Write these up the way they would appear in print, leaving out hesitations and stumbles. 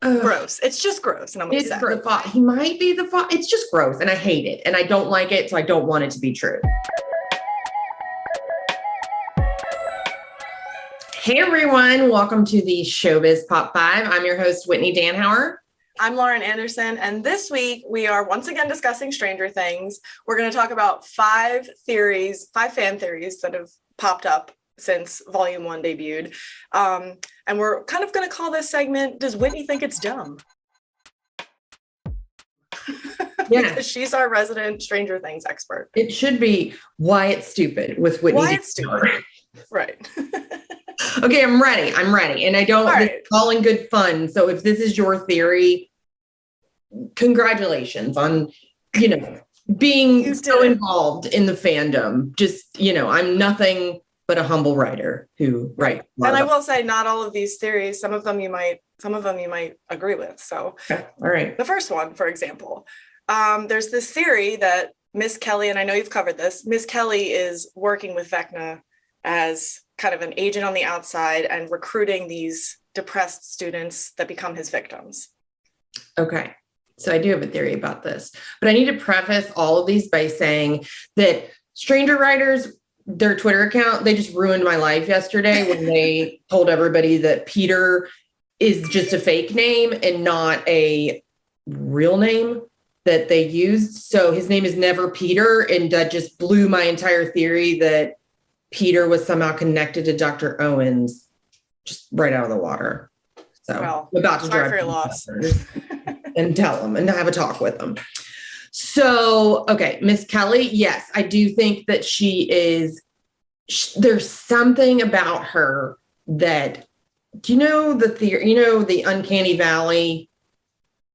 Gross. It's just gross. And I'm It's upset. he might be the father. It's just gross. And I hate it. And I don't like it. So I don't want it to be true. Hey, everyone. Welcome to the Showbiz Pop 5. I'm your host, Whitney Danhauer. I'm Lauren Anderson. And this week we are once again discussing Stranger Things. We're going to talk about five fan theories that have popped up since Volume 1 debuted. And we're kind of going to call this segment, Does Whitney Think It's Dumb? Yeah. Because she's our resident Stranger Things expert. It should be Why It's Stupid with Whitney. Why It's Stupid. Right. Okay, I'm ready. And I don't, right. It's all in good fun. So if this is your theory, congratulations on, being so involved in the fandom. Just, I'm nothing but a humble writer who writes. And I will say, not all of these theories, some of them you might agree with. So, okay. All right. The first one, for example, there's this theory that Miss Kelly, and I know you've covered this, Miss Kelly is working with Vecna as kind of an agent on the outside and recruiting these depressed students that become his victims. Okay. So I do have a theory about this, but I need to preface all of these by saying that Stranger Writers, their Twitter account, they just ruined my life yesterday when they told everybody that Peter is just a fake name and not a real name that they used. So his name is never Peter. And that just blew my entire theory that Peter was somehow connected to Dr. Owens just right out of the water. So well, I'm about to sorry drive for your loss and tell them and have a talk with them. So, okay, Miss Kelly, yes, I do think that there's something about her that, do you know the theory, the uncanny valley,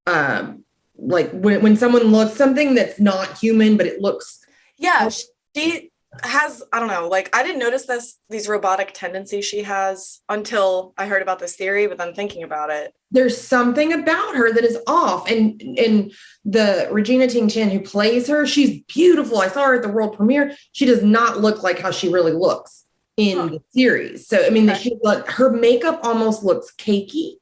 like when someone looks something that's not human, but it looks. Yeah, she has, I don't know, like I didn't notice these robotic tendencies she has until I heard about this theory, but then thinking about it. There's something about her that is off. And the Regina Ting-Chan who plays her, she's beautiful. I saw her at the world premiere. She does not look like how she really looks in the series. So, I mean, her makeup almost looks cakey.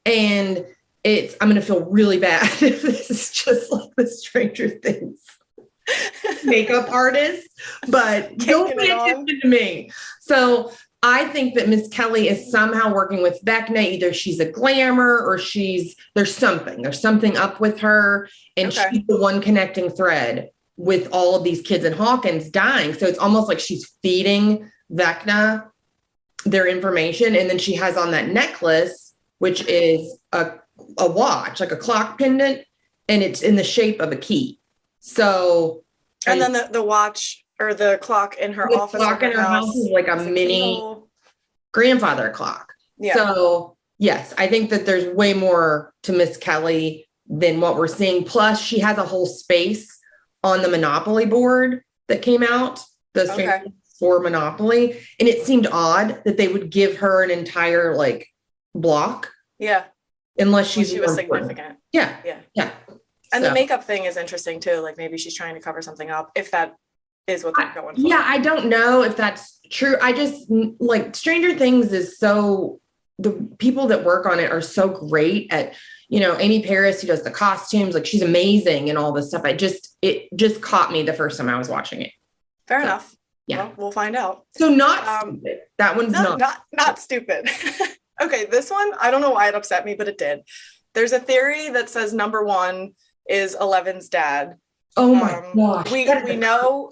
And I'm going to feel really bad if this is just like the Stranger Things makeup artist, but don't pay attention to me. So I think that Miss Kelly is somehow working with Vecna. Either she's a glamour or there's something up with her, and she's the one connecting thread with all of these kids in Hawkins dying. So it's almost like she's feeding Vecna their information, and then she has on that necklace, which is a watch, like a clock pendant, and it's in the shape of a key. So, and then the watch or the clock in her office. The clock in her house is like a mini grandfather clock. Yeah. So, yes, I think that there's way more to Miss Kelly than what we're seeing. Plus, she has a whole space on the Monopoly board that came out, for Monopoly. And it seemed odd that they would give her an entire block. Yeah. Unless she was significant. Yeah. And the makeup thing is interesting too. Like maybe she's trying to cover something up, if that is what they're going for. Yeah, I don't know if that's true. I just Stranger Things is the people that work on it are so great at, Amy Paris, who does the costumes, she's amazing and all this stuff. It just caught me the first time I was watching it. Fair enough. Yeah. Well, we'll find out. So not stupid. That one's not stupid. Okay, this one, I don't know why it upset me, but it did. There's a theory that says number 1 is Eleven's dad. Oh my gosh. We know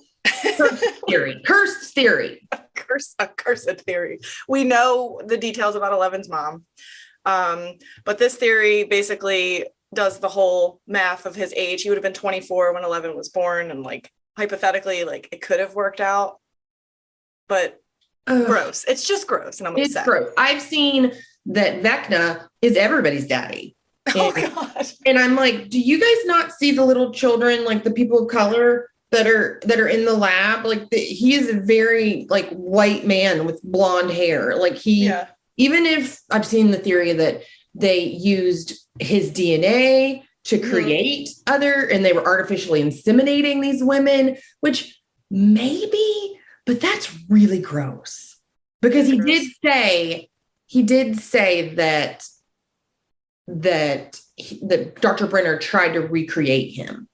cursed theory. A cursed theory. We know the details about Eleven's mom. But this theory basically does the whole math of his age. He would have been 24 when 11 was born, and hypothetically, it could have worked out. But gross. It's just gross, and I'm upset. It's gross. I've seen that Vecna is everybody's daddy. Oh God. And I'm like, do you guys not see the little children, the people of color that are in the lab? He is a very white man with blonde hair. Even if I've seen the theory that they used his DNA to create and they were artificially inseminating these women, which maybe, but that's really gross because he did say that that Dr. Brenner tried to recreate him.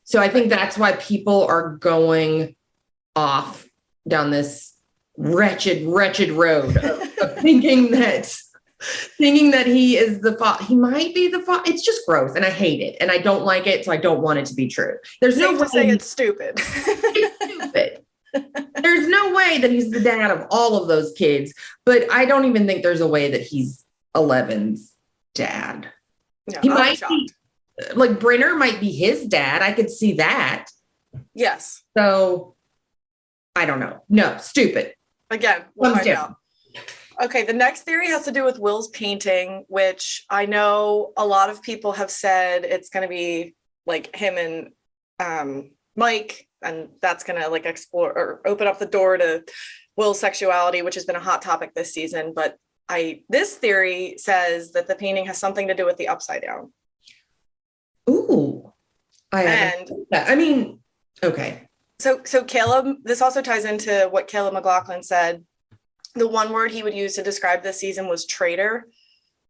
So I think that's why people are going off down this wretched road of thinking that he is the father. He might be the father. It's just gross, and I hate it, and I don't like it, so I don't want it to be true. There's no way to say it's stupid. It's stupid. There's no way that he's the dad of all of those kids, but I don't even think there's a way that he's 11's dad. No, he might be, like Brenner might be his dad. I could see that. Yes. So I don't know. No, stupid. Again, we'll find out. Okay, the next theory has to do with Will's painting, which I know a lot of people have said it's going to be like him and Mike, and that's going to like explore or open up the door to Will's sexuality, which has been a hot topic this season. But this theory says that the painting has something to do with the Upside Down. Ooh, I mean, okay. So Caleb, this also ties into what Caleb McLaughlin said. The one word he would use to describe this season was traitor.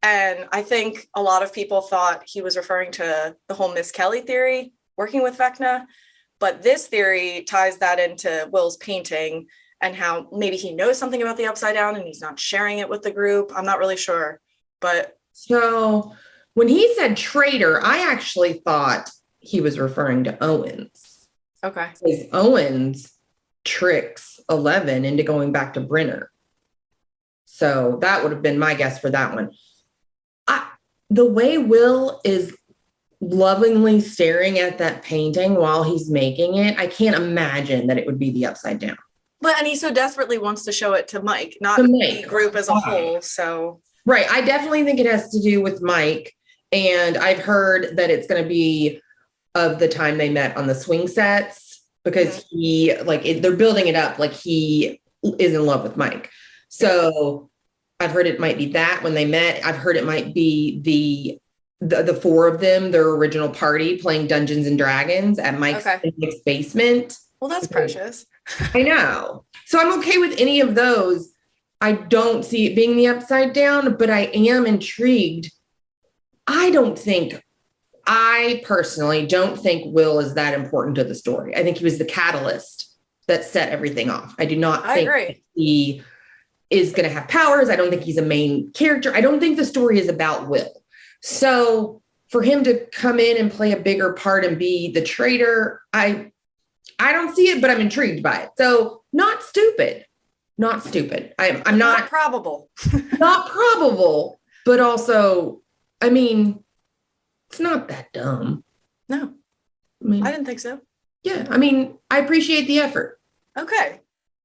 And I think a lot of people thought he was referring to the whole Miss Kelly theory, working with Vecna. But this theory ties that into Will's painting and how maybe he knows something about the Upside Down and he's not sharing it with the group. I'm not really sure. But so when he said traitor, I actually thought he was referring to Owens. Okay. Because Owens tricks 11 into going back to Brenner. So that would have been my guess for that one. The way Will is lovingly staring at that painting while he's making it, I can't imagine that it would be the Upside Down. And he so desperately wants to show it to Mike, not the group as a whole. So right. I definitely think it has to do with Mike. And I've heard that it's going to be of the time they met on the swing sets because they're building it up like he is in love with Mike. So I've heard it might be that when they met. I've heard it might be the four of them, their original party playing Dungeons and Dragons at Mike's basement. Well, that's precious. I know. So I'm okay with any of those. I don't see it being the Upside Down, but I am intrigued. I personally don't think Will is that important to the story. I think he was the catalyst that set everything off. I do not think he is going to have powers. I don't think he's a main character. I don't think the story is about Will. So for him to come in and play a bigger part and be the traitor, I don't see it, but I'm intrigued by it. So not stupid. I'm not probable. Not probable, but also, I mean, it's not that dumb. No, I didn't think so. Yeah. I mean, I appreciate the effort. Okay.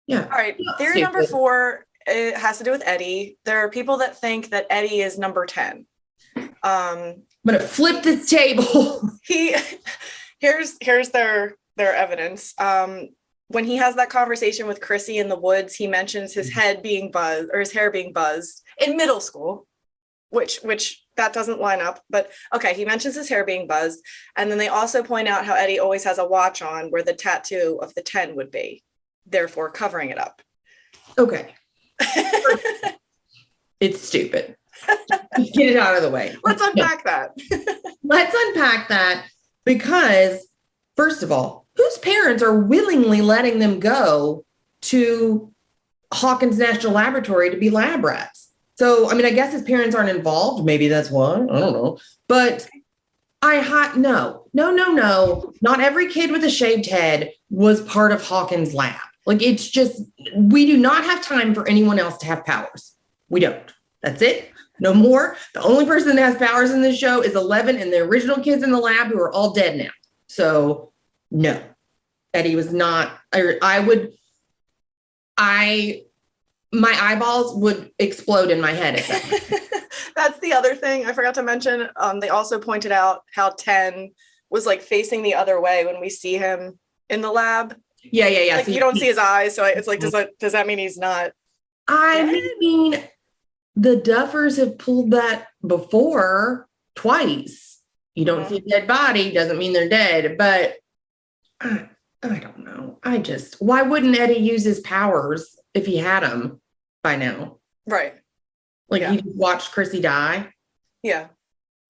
Yeah. All right. Theory number 4, it has to do with Eddie. There are people that think that Eddie is number 10. I'm going to flip this table. Here's their evidence. When he has that conversation with Chrissy in the woods, he mentions his head being buzzed or his hair being buzzed in middle school, which that doesn't line up, but okay. He mentions his hair being buzzed. And then they also point out how Eddie always has a watch on where the tattoo of the 10 would be, therefore covering it up. Okay. It's stupid. Just get it out of the way. Let's unpack that. Let's unpack that because, first of all, whose parents are willingly letting them go to Hawkins National Laboratory to be lab rats? So, I mean, I guess his parents aren't involved. Maybe that's why. I don't know. But no. Not every kid with a shaved head was part of Hawkins' lab. Like, it's just, we do not have time for anyone else to have powers. We don't. That's it. No more. The only person that has powers in this show is 11 and the original kids in the lab who are all dead now. So, no. Eddie was not, my eyeballs would explode in my head. That's the other thing I forgot to mention. They also pointed out how 10 was like facing the other way when we see him in the lab. Yeah. Like you don't see his eyes, so it's like, does that mean he's not? I mean, the Duffers have pulled that before twice. You don't see a dead body, doesn't mean they're dead, but I don't know. Why wouldn't Eddie use his powers if he had them by now? Right. Like he watched Chrissy die. Yeah.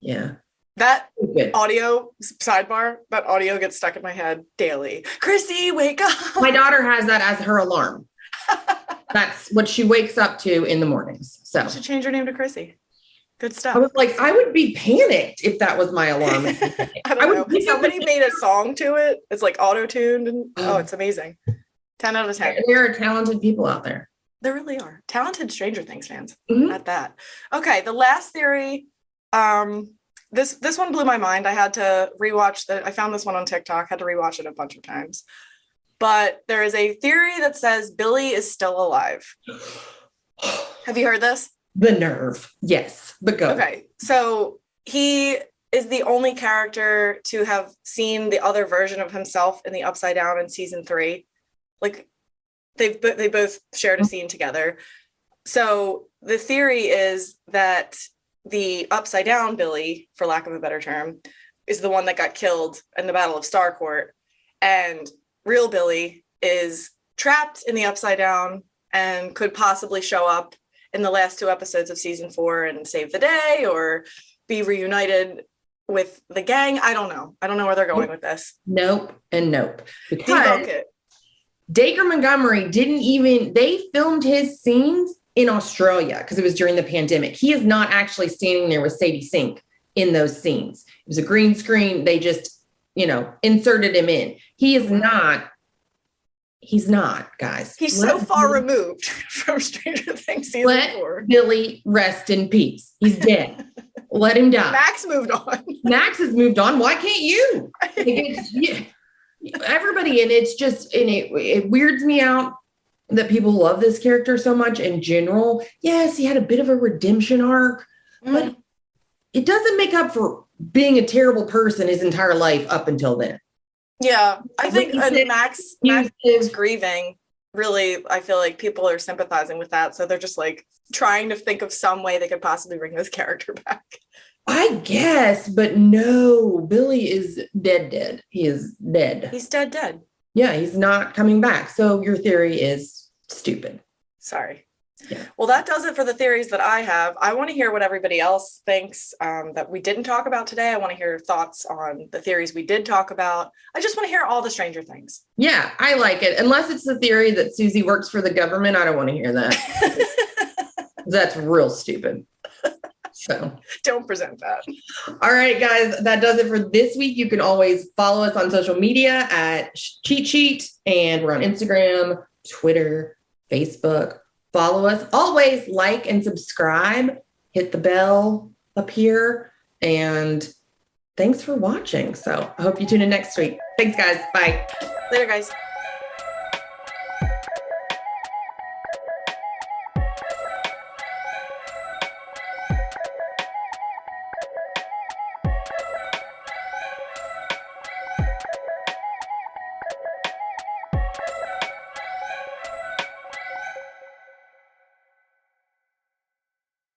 Yeah. That Good. audio sidebar, that audio gets stuck in my head daily. Chrissy, wake up. My daughter has that as her alarm. That's what she wakes up to in the mornings. So You should change your name to Chrissy. Good stuff. I was like, I would be panicked if that was my alarm. I don't know. Somebody made a song to it. It's like auto-tuned and it's amazing. 10 out of 10. There are talented people out there. There really are. Talented Stranger Things fans Mhm. at that. Okay, the last theory. This one blew my mind. I had to rewatch I found this one on TikTok, had to rewatch it a bunch of times. But there is a theory that says Billy is still alive. Have you heard this? The nerve. Yes. But go. Okay. So he is the only character to have seen the other version of himself in the Upside Down in season 3. Like they both shared a scene together. So the theory is that the Upside Down Billy, for lack of a better term, is the one that got killed in the Battle of Starcourt, and real Billy is trapped in the Upside Down and could possibly show up in the last 2 episodes of season 4 and save the day or be reunited with the gang. I don't know where they're going with this. Nope and nope. Debunk Because it. Dacre Montgomery they filmed his scenes in Australia because it was during the pandemic. He is not actually standing there with Sadie Sink in those scenes. It was a green screen. They just, inserted him in. He's not, guys. He's so far removed from Stranger Things season Let 4. Billy rest in peace. He's dead. Let him die. Max moved on. Max has moved on. Why can't you? Everybody, and it's just, and it weirds me out that people love this character so much in general. Yes, he had a bit of a redemption arc, but it doesn't make up for being a terrible person his entire life up until then. Yeah, I think Max is grieving. Really, I feel like people are sympathizing with that. So they're just like trying to think of some way they could possibly bring this character back. I guess, but no, Billy is dead. He is dead. He's dead. Yeah, he's not coming back. So your theory is stupid. Sorry. Yeah. Well, that does it for the theories that I have. I want to hear what everybody else thinks that we didn't talk about today. I want to hear thoughts on the theories we did talk about. I just want to hear all the Stranger Things. Yeah, I like it. Unless it's the theory that Susie works for the government, I don't want to hear that. That's real stupid. So don't present that. All right, guys, that does it for this week. You can always follow us on social media at Cheat Sheet, and we're on Instagram, Twitter, Facebook. Follow us. Always like and subscribe. Hit the bell up here. And thanks for watching. So I hope you tune in next week. Thanks, guys. Bye. Later, guys.